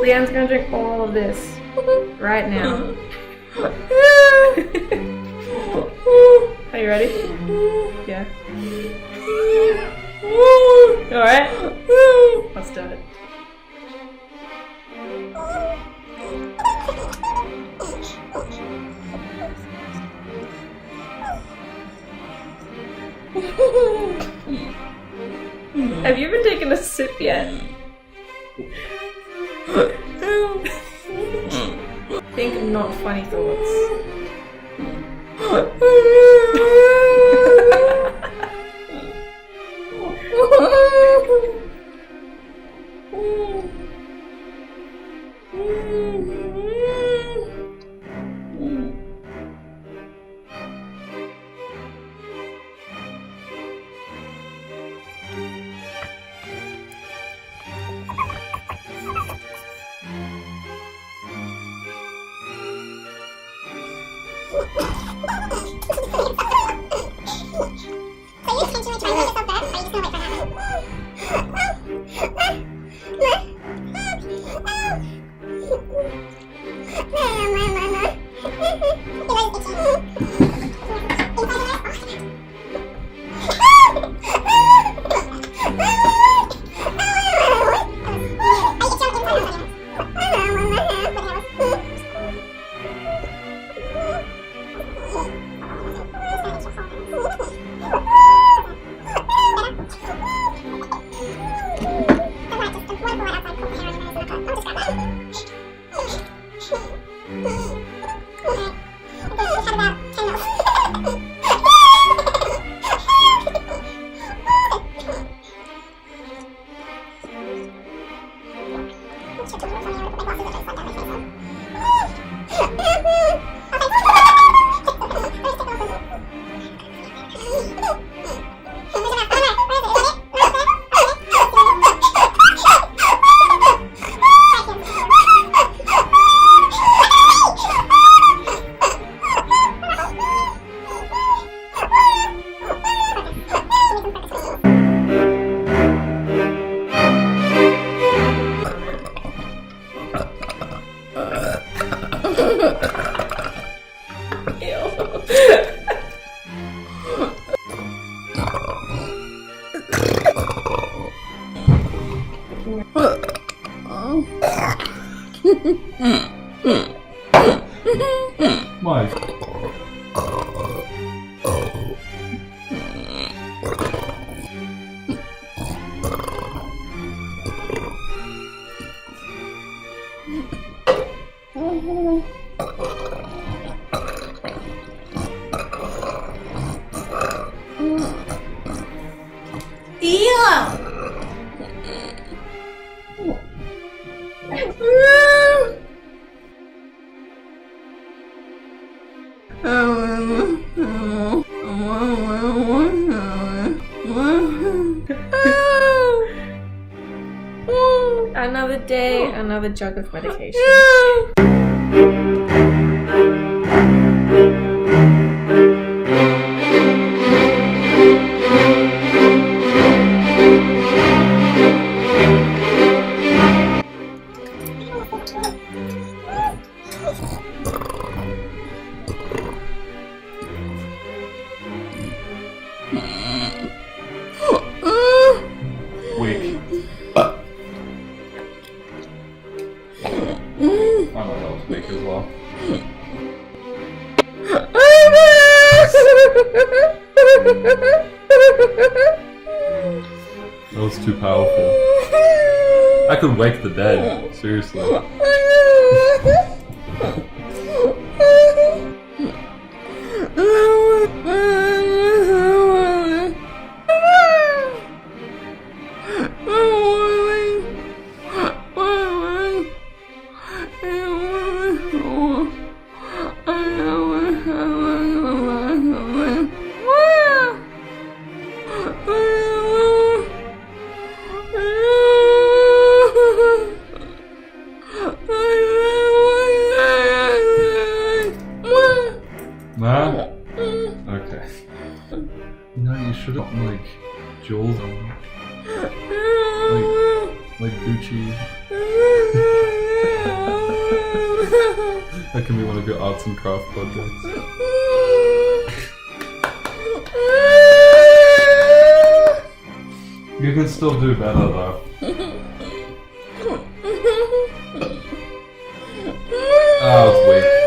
Leanne's gonna drink all of this right now. Are you ready? Yeah. Alright? Let's do it. Have you even taken a sip yet? Think of not funny thoughts. Why? Another day, another jug of medication. Weak. My health's weak as well. That was too powerful. I could wake the dead, seriously. Like Gucci. That can be one of your arts and craft projects. You can still do better though. Oh, it's weak.